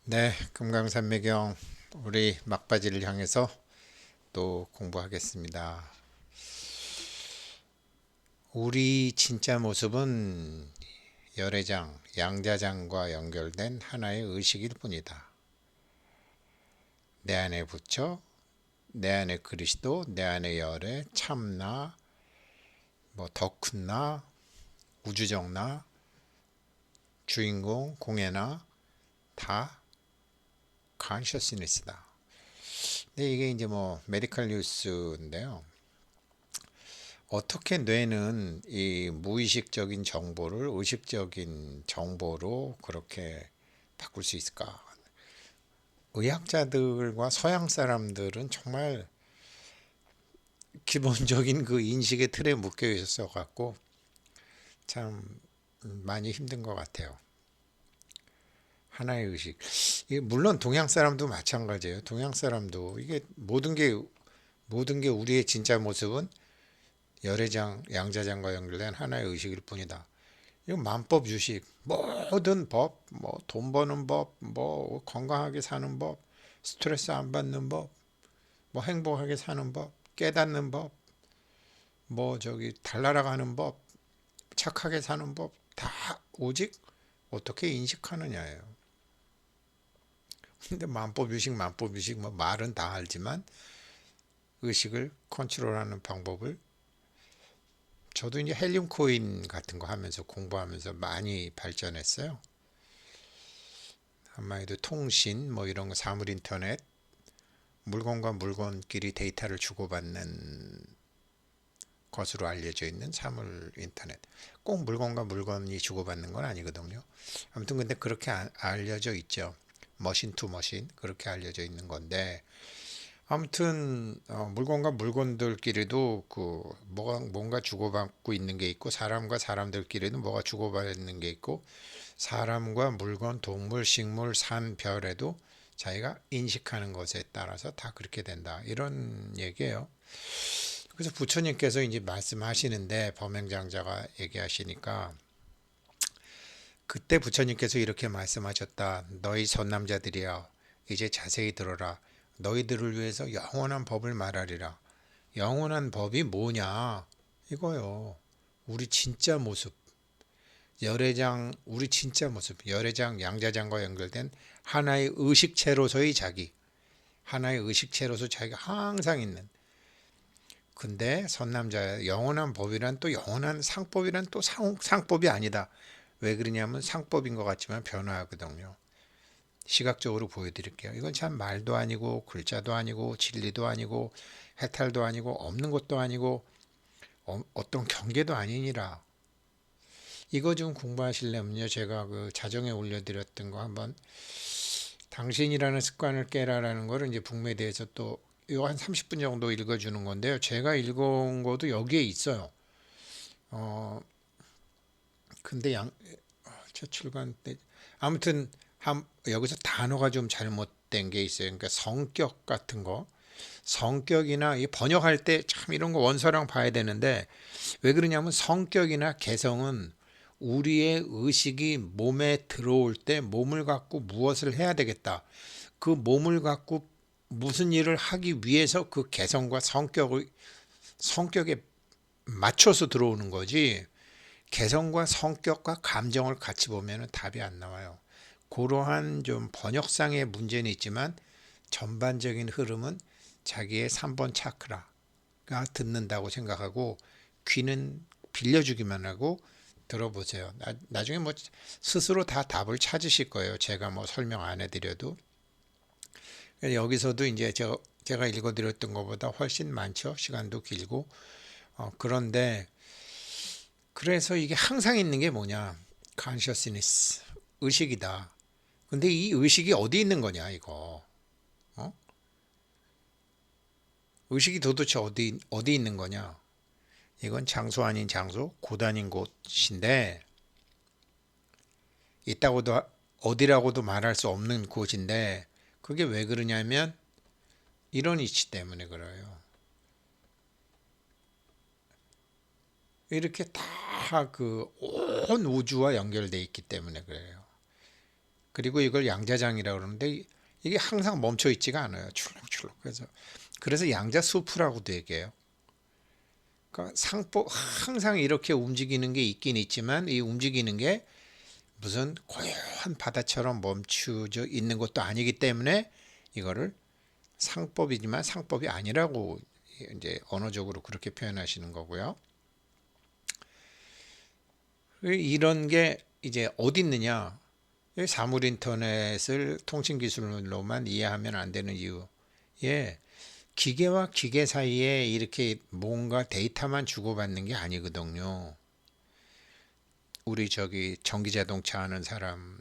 네, 금강산매경 우리 막바지를 향해서 또 공부하겠습니다. 우리 진짜 모습은 열애장, 양자장과 연결된 하나의 의식일 뿐이다. 내 안에 부처, 내 안에 그리스도, 내 안에 열애, 참나, 뭐 더 큰 나, 우주적 나, 주인공, 공예나 다 consciousness다. 근데 이게 이제 뭐 메디컬 뉴스인데요. 어떻게 뇌는 이 무의식적인 정보를 의식적인 정보로 그렇게 바꿀 수 있을까? 의학자들과 서양 사람들은 정말 기본적인 그 인식의 틀에 묶여 있었어 갖고 참 많이 힘든 것 같아요. 하나의 의식. 물론 동양 사람도 마찬가지예요. 동양 사람도 이게 모든 게 우리의 진짜 모습은 열애장, 양자장과 연결된 하나의 의식일 뿐이다. 이거 만법 유식, 모든 법, 뭐 돈 버는 법, 뭐 건강하게 사는 법, 스트레스 안 받는 법, 뭐 행복하게 사는 법, 깨닫는 법, 뭐 저기 달나라가는 법, 착하게 사는 법, 다 오직 어떻게 인식하느냐예요. 근데 만법 유식 뭐 말은 다 알지만 의식을 컨트롤하는 방법을 저도 이제 헬륨 코인 같은 거 하면서 공부하면서 많이 발전했어요. 아마도 통신 뭐 이런 거 사물 인터넷 물건과 물건끼리 데이터를 주고받는 것으로 알려져 있는 사물 인터넷. 꼭 물건과 물건이 주고받는 건 아니거든요. 아무튼 근데 그렇게 알려져 있죠. 머신 투 머신 그렇게 알려져 있는 건데 아무튼 물건과 물건들끼리도 그 뭔가 주고받고 있는 게 있고 사람과 사람들끼리도 뭐가 주고받는 게 있고 사람과 물건, 동물, 식물, 산, 별에도 자기가 인식하는 것에 따라서 다 그렇게 된다. 이런 얘기예요. 그래서 부처님께서 이제 말씀하시는데 범행장자가 얘기하시니까 그때 부처님께서 이렇게 말씀하셨다. 너희 선남자들이여 이제 자세히 들어라. 너희들을 위해서 영원한 법을 말하리라. 영원한 법이 뭐냐? 이거요. 우리 진짜 모습. 열애장 우리 진짜 모습. 열애장 양자장과 연결된 하나의 의식체로서의 자기. 하나의 의식체로서 자기가 항상 있는 근데 선남자 영원한 법이란 또 영원한 상법이란 또 상법이 아니다. 왜 그러냐면 상법인 것 같지만 변화하거든요. 시각적으로 보여드릴게요. 이건 참 말도 아니고 글자도 아니고 진리도 아니고 해탈도 아니고 없는 것도 아니고 어떤 경계도 아니니라. 이거 좀 공부하시려면요. 제가 그 자정에 올려드렸던 거 한번 당신이라는 습관을 깨라라는 거를 이제 북매대에서 또 이거 한 30분 정도 읽어주는 건데요. 제가 읽은 것도 여기에 있어요. 어, 근데 최출간 때 아무튼 여기서 단어가 좀 잘못된 게 있어요. 그러니까 성격 같은 거, 성격이나 이 번역할 때 참 이런 거 원서랑 봐야 되는데 왜 그러냐면 성격이나 개성은 우리의 의식이 몸에 들어올 때 몸을 갖고 무엇을 해야 되겠다. 그 몸을 갖고 무슨 일을 하기 위해서 그 개성과 성격에 맞춰서 들어오는 거지. 개성과 성격과 감정을 같이 보면 답이 안 나와요. 그러한 좀 번역상의 문제는 있지만 전반적인 흐름은 자기의 3번 차크라가 듣는다고 생각하고 귀는 빌려주기만 하고 들어보세요. 나중에 뭐 스스로 다 답을 찾으실 거예요. 제가 뭐 설명 안 해드려도. 여기서도 이제 제가 읽어드렸던 것보다 훨씬 많죠. 시간도 길고. 그런데 그래서 이게 항상 있는 게 뭐냐? consciousness, 의식이다. 근데 이 의식이 어디 있는 거냐, 이거. 어? 의식이 도대체 어디 있는 거냐? 이건 장소 아닌 장소, 곳 아닌 곳인데, 있다고도, 어디라고도 말할 수 없는 곳인데, 그게 왜 그러냐면, 이런 이치 때문에 그래요. 이렇게 다 그 온 우주와 연결돼 있기 때문에 그래요. 그리고 이걸 양자장이라고 그러는데 이게 항상 멈춰 있지가 않아요. 출렁출렁. 그래서 양자수프라고도 얘기해요. 그러니까 상법 항상 이렇게 움직이는 게 있긴 있지만 이 움직이는 게 무슨 고요한 바다처럼 멈추져 있는 것도 아니기 때문에 이거를 상법이지만 상법이 아니라고 이제 언어적으로 그렇게 표현하시는 거고요. 이런 게 이제 어디 있느냐? 사물 인터넷을 통신 기술로만 이해하면 안 되는 이유. 예, 기계와 기계 사이에 이렇게 뭔가 데이터만 주고받는 게 아니거든요. 우리 저기 전기자동차 하는 사람,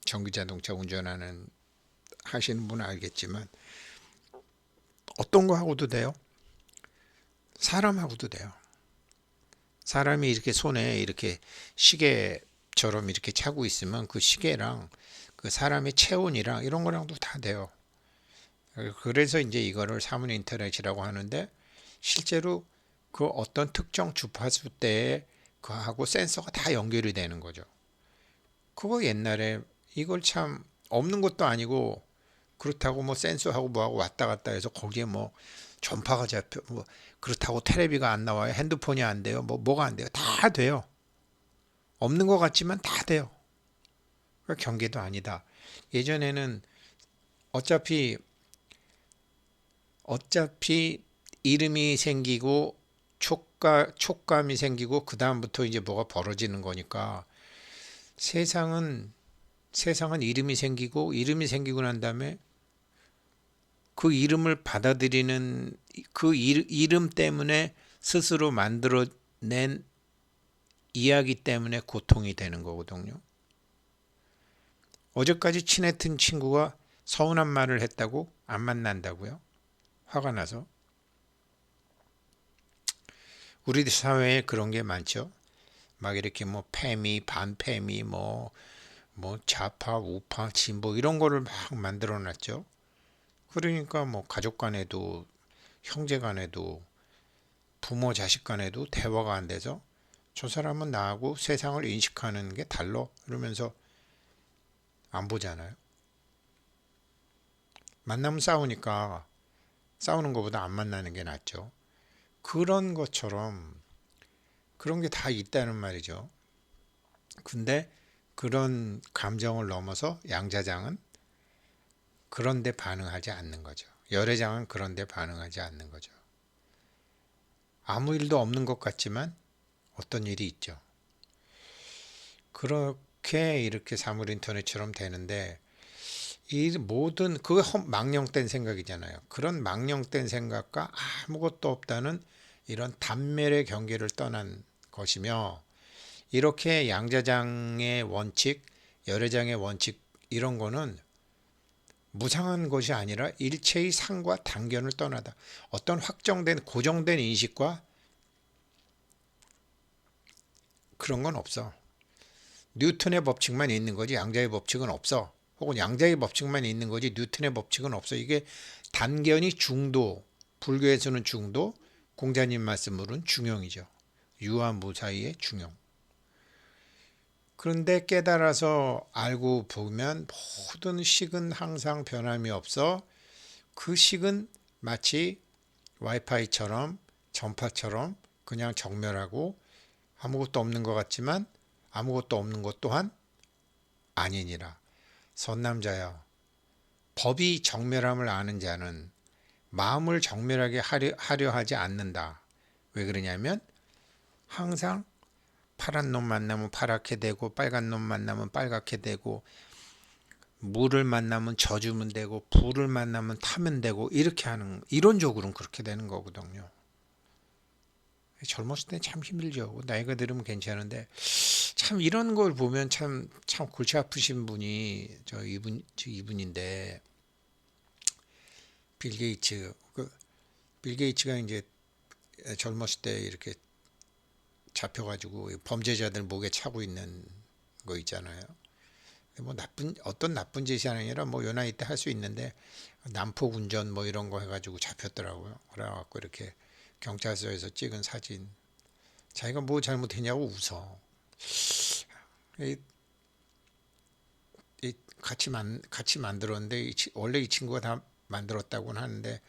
전기자동차 운전하는 하시는 분은 알겠지만 어떤 거 하고도 돼요? 사람하고도 돼요. 사람이 이렇게 손에 이렇게 시계처럼 이렇게 차고 있으면 그 시계랑 그 사람의 체온이랑 이런 거랑도 다 돼요. 그래서 이제 이거를 사물 인터넷이라고 하는데 실제로 그 어떤 특정 주파수 때에 그하고 센서가 다 연결이 되는 거죠. 그거 옛날에 이걸 참 없는 것도 아니고 그렇다고 뭐 센서하고 뭐하고 왔다 갔다 해서 거기에 뭐 전파가 잡혀 뭐 그렇다고 테레비가 안 나와요. 핸드폰이 안 돼요. 뭐가 안 돼요. 다 돼요. 없는 것 같지만 다 돼요. 그러니까 경계도 아니다. 예전에는 어차피 이름이 생기고 촉감이 생기고 그 다음부터 이제 뭐가 벌어지는 거니까 세상은 이름이 생기고 이름이 생기고 난 다음에 그 이름을 받아들이는 그 이름 때문에 스스로 만들어낸 이야기 때문에 고통이 되는 거거든요. 어제까지 친했던 친구가 서운한 말을 했다고 안 만난다고요? 화가 나서. 우리 사회에 그런 게 많죠. 막 이렇게 뭐 패미, 반패미, 뭐 좌파, 우파, 진보 이런 거를 막 만들어 놨죠. 그러니까 뭐 가족 간에도 형제 간에도 부모 자식 간에도 대화가 안 돼서 저 사람은 나하고 세상을 인식하는 게 달라 이러면서 안 보잖아요. 만나면 싸우니까 싸우는 것보다 안 만나는 게 낫죠. 그런 것처럼 그런 게 다 있다는 말이죠. 근데 그런 감정을 넘어서 양자장은 그런데 반응하지 않는 거죠. 열애장은 그런데 반응하지 않는 거죠. 아무 일도 없는 것 같지만 어떤 일이 있죠. 그렇게 이렇게 사물 인터넷처럼 되는데 이 모든 그 망령된 생각이잖아요. 그런 망령된 생각과 아무것도 없다는 이런 단멸의 경계를 떠난 것이며 이렇게 양자장의 원칙, 열애장의 원칙 이런 거는 무상한 것이 아니라 일체의 상과 단견을 떠나다. 어떤 확정된 고정된 인식과 그런 건 없어. 뉴턴의 법칙만 있는 거지 양자의 법칙은 없어. 혹은 양자의 법칙만 있는 거지 뉴턴의 법칙은 없어. 이게 단견이 중도, 불교에서는 중도, 공자님 말씀으로는 중용이죠. 유와 무 사이의 중용. 그런데 깨달아서 알고 보면 모든 식은 항상 변함이 없어. 그 식은 마치 와이파이처럼 전파처럼 그냥 정멸하고 아무것도 없는 것 같지만 아무것도 없는 것 또한 아니니라. 선남자여, 법이 정멸함을 아는 자는 마음을 정멸하게 하려 하지 않는다. 왜 그러냐면 항상 파란 놈 만나면 파랗게 되고 빨간 놈 만나면 빨갛게 되고 물을 만나면 젖으면 되고 불을 만나면 타면 되고 이렇게 하는 이론적으로는 그렇게 되는 거거든요. 젊었을 때 참 힘들죠. 나이가 들으면 괜찮은데 참 이런 걸 보면 참 골치 아프신 분이 저 이분인데 빌 게이츠 빌 게이츠가 이제 젊었을 때 이렇게 잡혀가지고 범죄자들 목에 차고 있는 거 있잖아요. 뭐 어떤 나쁜 짓이 아니라 뭐 요 나이 때 할 수 있는데 난폭 운전 뭐 이런 거 해가지고 잡혔더라고요. 그래갖고 이렇게 경찰서에서 찍은 사진. 자기가 뭐 잘못했냐고 웃어. 이, 같이 만들었는데 원래 이 친구가 다 만들었다고는 하는데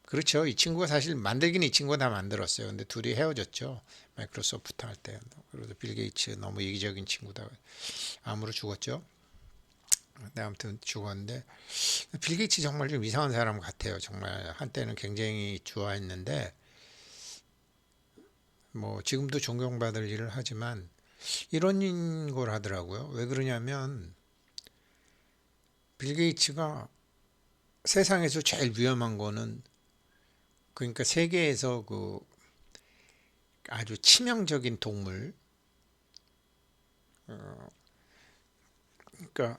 그렇죠. 이 친구가 사실 만들긴 이 친구가 다 만들었어요. 근데 둘이 헤어졌죠. 마이크로소프트 할 때. 그래서 빌 게이츠 너무 이기적인 친구다. 암으로 죽었죠. 네, 아무튼 죽었는데 빌 게이츠 정말 좀 이상한 사람 같아요. 정말 한때는 굉장히 좋아했는데 뭐 지금도 존경받을 일을 하지만 이런 걸 하더라고요. 왜 그러냐면 빌 게이츠가 세상에서 제일 위험한 거는 그러니까 세계에서 그 아주 치명적인 동물 그러니까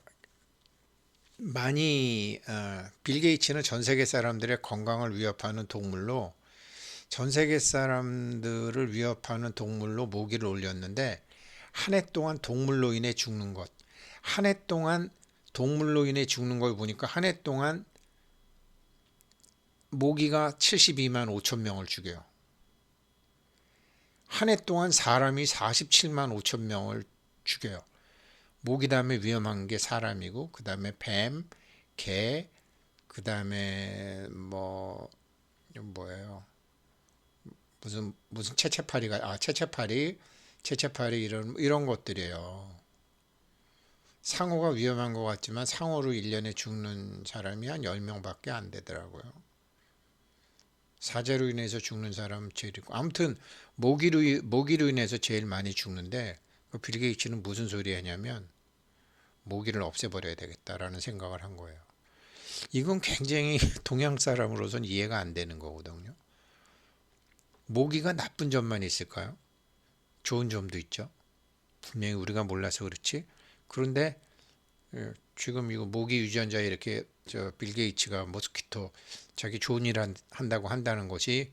많이 빌 게이츠는 전 세계 사람들의 건강을 위협하는 동물로 전 세계 사람들을 위협하는 동물로 모기를 올렸는데 한 해 동안 동물로 인해 죽는 것. 한 해 동안 동물로 인해 죽는 걸 보니까 한 해 동안 모기가 72만 5천 명을 죽여요. 한 해 동안 사람이 47만 5천 명을 죽여요. 모기 다음에 위험한 게 사람이고 그 다음에 뱀, 개, 그 다음에 뭐예요? 무슨 채채파리 이런 것들이에요. 상어가 위험한 것 같지만 상어로 1년에 죽는 사람이 한 10명밖에 안 되더라고요. 사제로 인해서 죽는 사람 제일 있고 아무튼 모기로 인해서 제일 많이 죽는데 빌 게이츠는 무슨 소리 하냐면 모기를 없애버려야 되겠다라는 생각을 한 거예요. 이건 굉장히 동양 사람으로서는 이해가 안 되는 거거든요. 모기가 나쁜 점만 있을까요? 좋은 점도 있죠. 분명히 우리가 몰라서 그렇지. 그런데 지금 이거 모기 유전자 이렇게 빌 게이츠가 모스키토 자기 좋은 일 한다고 한다는 것이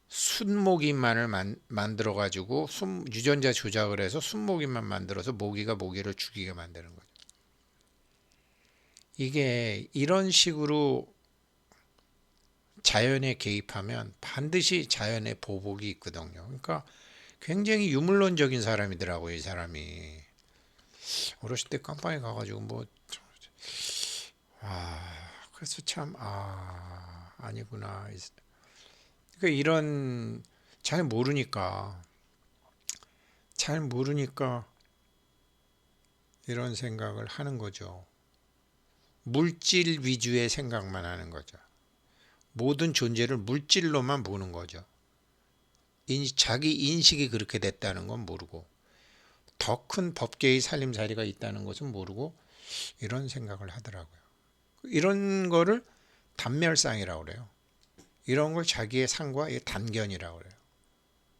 순모기만을 만들어 가지고 유전자 조작을 해서 순모기만 만들어서 모기가 모기를 죽이게 만드는 거죠. 이게 이런 식으로 자연에 개입하면 반드시 자연의 보복이 있거든요. 그러니까 굉장히 유물론적인 사람이더라고요, 이 사람이. 어렸을 때 깜빵에 가가지고 그래서 참, 아니구나. 그러니까 잘 모르니까 이런 생각을 하는 거죠. 물질 위주의 생각만 하는 거죠. 모든 존재를 물질로만 보는 거죠. 자기 인식이 그렇게 됐다는 건 모르고 더 큰 법계의 살림살이가 있다는 것은 모르고 이런 생각을 하더라고요. 이런 거를 단멸상이라고 그래요. 이런 걸 자기의 상과 단견이라고 그래요.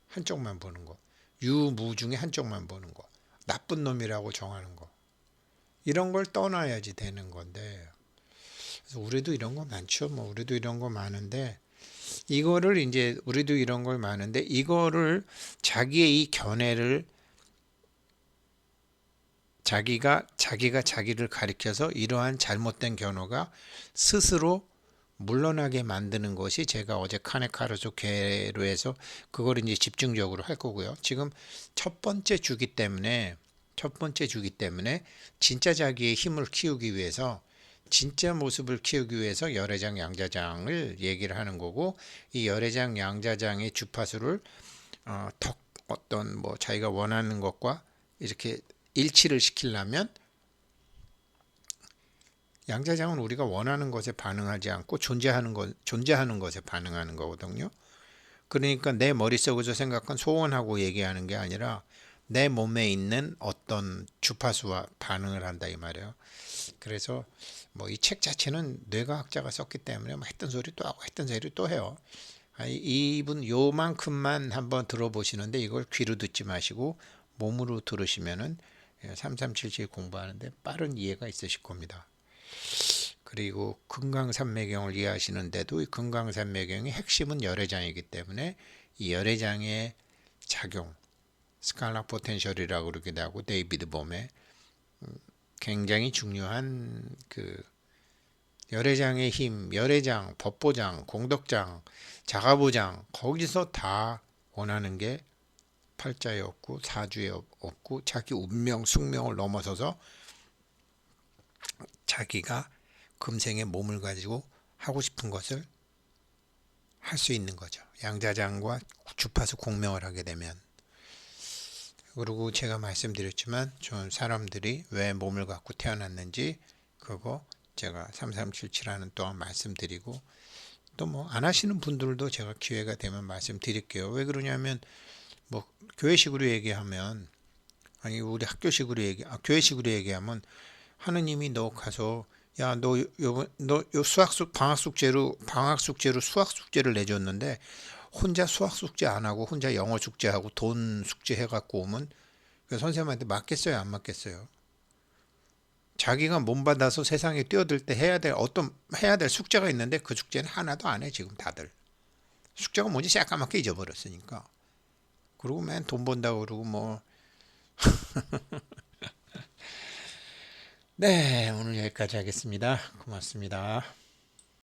한쪽만 보는 거. 유무 중에 한쪽만 보는 거. 나쁜 놈이라고 정하는 거. 이런 걸 떠나야지 되는 건데 그래서 우리도 이런 거 많죠. 우리도 이런 거 많은데 우리도 이런 걸 많은데 이거를 자기의 이 견해를 자기가 자기를 가리켜서 이러한 잘못된 견해가 스스로 물러나게 만드는 것이 제가 어제 카네카르소 개로에서 그걸 이제 집중적으로 할 거고요. 지금 첫 번째 주기 때문에 진짜 자기의 힘을 키우기 위해서 진짜 모습을 키우기 위해서 열애장 양자장을 얘기를 하는 거고 이 열애장 양자장의 주파수를 어떤 자기가 원하는 것과 이렇게 일치를 시키려면 양자장은 우리가 원하는 것에 반응하지 않고 존재하는 것에 반응하는 거거든요. 그러니까 내 머릿속에서 생각한 소원하고 얘기하는 게 아니라 내 몸에 있는 어떤 주파수와 반응을 한다 이 말이에요. 그래서 이 책 자체는 뇌과학자가 썼기 때문에 했던 소리 또 하고 했던 소리 또 해요. 이분 요만큼만 한번 들어보시는데 이걸 귀로 듣지 마시고 몸으로 들으시면은 3377 공부하는데 빠른 이해가 있으실 겁니다. 그리고 금강산매경을 이해하시는데도 이 금강산매경의 핵심은 열애장이기 때문에 이 열애장의 작용, 스칼라 포텐셜이라고 그러기도 하고 데이비드 봄의 굉장히 중요한 그 열애장의 힘, 열애장, 법보장, 공덕장, 자가보장 거기서 다 원하는 게 팔자에 없고 사주에 없고 자기 운명, 숙명을 넘어서서 자기가 금생에 몸을 가지고 하고 싶은 것을 할 수 있는 거죠. 양자장과 주파수 공명을 하게 되면. 그리고 제가 말씀드렸지만 좀 사람들이 왜 몸을 갖고 태어났는지 그거 제가 3377 하는 동안 말씀드리고, 또 뭐 안 하시는 분들도 제가 기회가 되면 말씀드릴게요. 왜 그러냐면 뭐 교회식으로 얘기하면, 아니 우리 학교식으로 교회식으로 얘기하면 하느님이 너 가서 야 너 요 방학 숙제로 수학 숙제를 내줬는데 혼자 수학 숙제 안 하고 혼자 영어 숙제하고 돈 숙제 해갖고 오면 그 선생님한테 맞겠어요, 안 맞겠어요? 자기가 몸 받아서 세상에 뛰어들 때 해야 될 숙제가 있는데 그 숙제는 하나도 안 해. 지금 다들 숙제가 뭔지 새까맣게 잊어버렸으니까. 그리고 맨 돈 번다고 그러고 뭐. 네, 오늘 여기까지 하겠습니다. 고맙습니다.